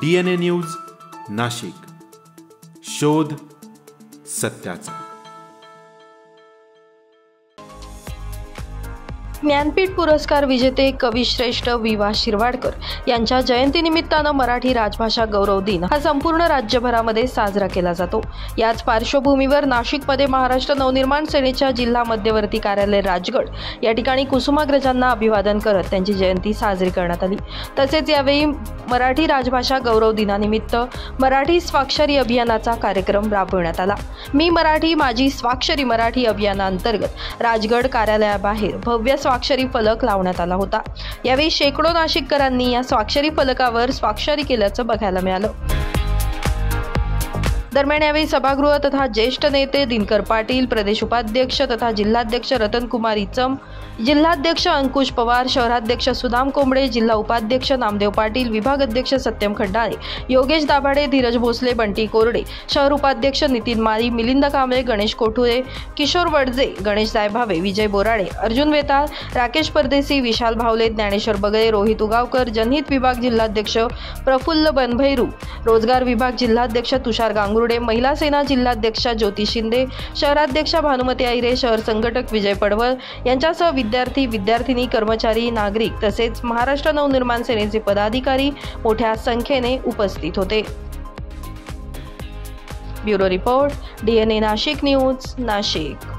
DNA news Nashik, शोध सत्याचा। ज्ञानपीठ पुरस्कार विजेते कविश्रेष्ठ वि.वा. शिरवाडकर यांच्या जयंतीनिमित्तानं मराठी राजभाषा गौरव दिन हा संपूर्ण राज्यभरामध्ये साजरा केला जातो। याच पार्श्वभूमीवर नाशिकमध्ये महाराष्ट्र नवनिर्माण सेनेच्या जिल्हा मध्यवर्ती कार्यालय राजगड या ठिकाणी कुसुमाग्रजांना अभिवादन करत त्यांची जयंती साजरी करण्यात आली। तसेच यावेळी मराठी राजभाषा गौरव दिनानिमित्त मराठी स्वाक्षरी अभियानाचा कार्यक्रम राबवण्यात आला। मी मराठी माझी स्वाक्षरी मराठी अभियानाअंतर्गत राजगड कार्यालयाबाहेर भव्य स्वाक्षरी फलक लावण्यात आला होता। यावेळी शेकडो नाशिककरांनी या स्वाक्षरी फलकावर स्वाक्षरी केल्याचं बघायला मिळालं। दरम्यान यावेळी सभागृह तथा ज्येष्ठ नेते दिनकर पाटील, प्रदेश उपाध्यक्ष तथा जिल्हाध्यक्ष रतनकुमार इचम, जिल्हाध्यक्ष अंकुश पवार, शहराध्यक्ष सुदाम कोंबडे, जिल्हा उपाध्यक्ष नामदेव पाटील, विभाग अध्यक्ष सत्यम खंडाळे, योगेश दाभाडे, धीरज भोसले, बंटी कोरडे, शहर उपाध्यक्ष नितीन माळी, मिलिंद कांबळे, गणेश कोठुरे, किशोर वडजे, गणेश जायभावे, विजय बोराडे, अर्जुन वेताळ, राकेश परदेसी, विशाल भावले, ज्ञानेश्वर बगळे, रोहित उगावकर, जनहित विभाग जिल्हाध्यक्ष प्रफुल्ल बनभैरू, रोजगार विभाग जिल्हाध्यक्ष तुषार गांगुर्डे, महिला सेना जिल्हाध्यक्षा ज्योती शिंदे, शहराध्यक्षा भानुमती आहिरे, शहर संघटक विजय पडवळ यांच्यासह विद्यार्थी, विद्यार्थिनी, कर्मचारी, नागरिक तसेच महाराष्ट्र नवनिर्माण सेनेचे पदाधिकारी मोठ्या संख्येने उपस्थित होते। Bureau report, DNA Nashik news, Nashik.